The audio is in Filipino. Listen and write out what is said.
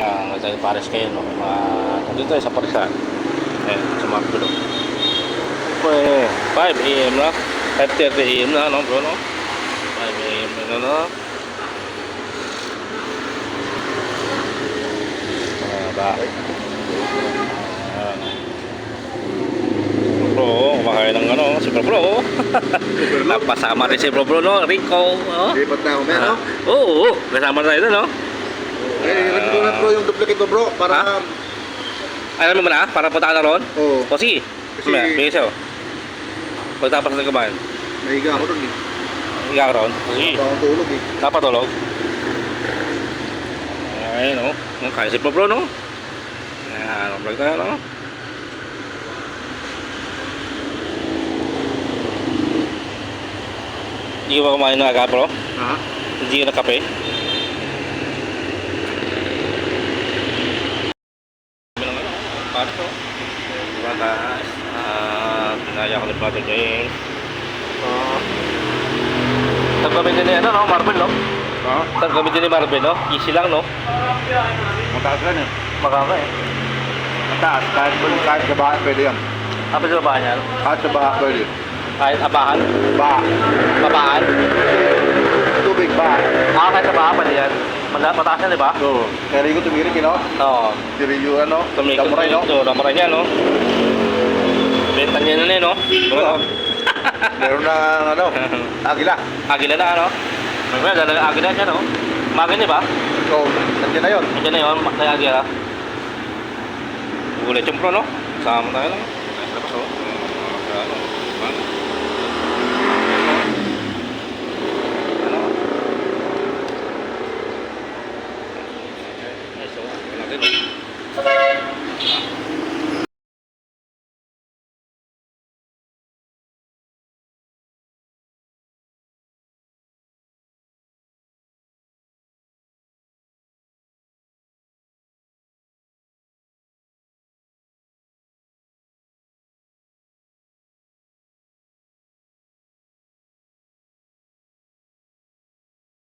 Yan, tayo pares kayo, no? Nandito tayo sa Parisa. Ayan, sa Marco, no? 5 AM na. 5:30 AM na, no, bro, no? 5 AM na, no? Bahay. Ayan. Bro, kumakain ng ano, si Bro Bro. Napasama rin si Bro Bro, no? Rico, no? Lipat na ako, men, no? Oo, kasama tayo doon, no? Nagtutunan ko yung duplicate ko, bro, para... Alam mo na, para punta ka na ron? Oo. O sige, Kasi- bigay sa'yo. Pagtapas na kumain, Nahiga ako dun, eh. higa ka ron? Sige, Baka akong tulog, eh. napatulog. Ayun, no? Kaya si Bro Bro, no? Ayan, vlog tayo, no? Hindi ka ba kumain ng aga, bro? Ha? Hindi ka na kape? Paano to? Diba guys? Pinaya ko ni Brother James. Saan gamitin ni ano, no? Marvel, no? Ha? Saan gamitin ni Marvel, no? Easy lang, no? Mataas lang, eh. Makaka, eh. Mataas. Kahit sa bahay, pwede yan. Apa sa bahay niya? Kahit sa bahay, pwede. Kahit abahan? Baha. Babaan? Tubig, baha. Kahit sa bahay, pwede yan. Mataas yan, di ba? So, kaya Rico tumirik, you know? Oo. Tiri yung ano? Tumikot Samurai, no? ito. Samurai niya, no? Benta niya na, no? Oo. Meron na, ano? Agila. Agila na, ano? May dalaga agila niya, no? Magin, di ba? So, nandiyan na yun. Nandiyan na yun, may agila. Gulit yung pro, no? Sama tayo lang.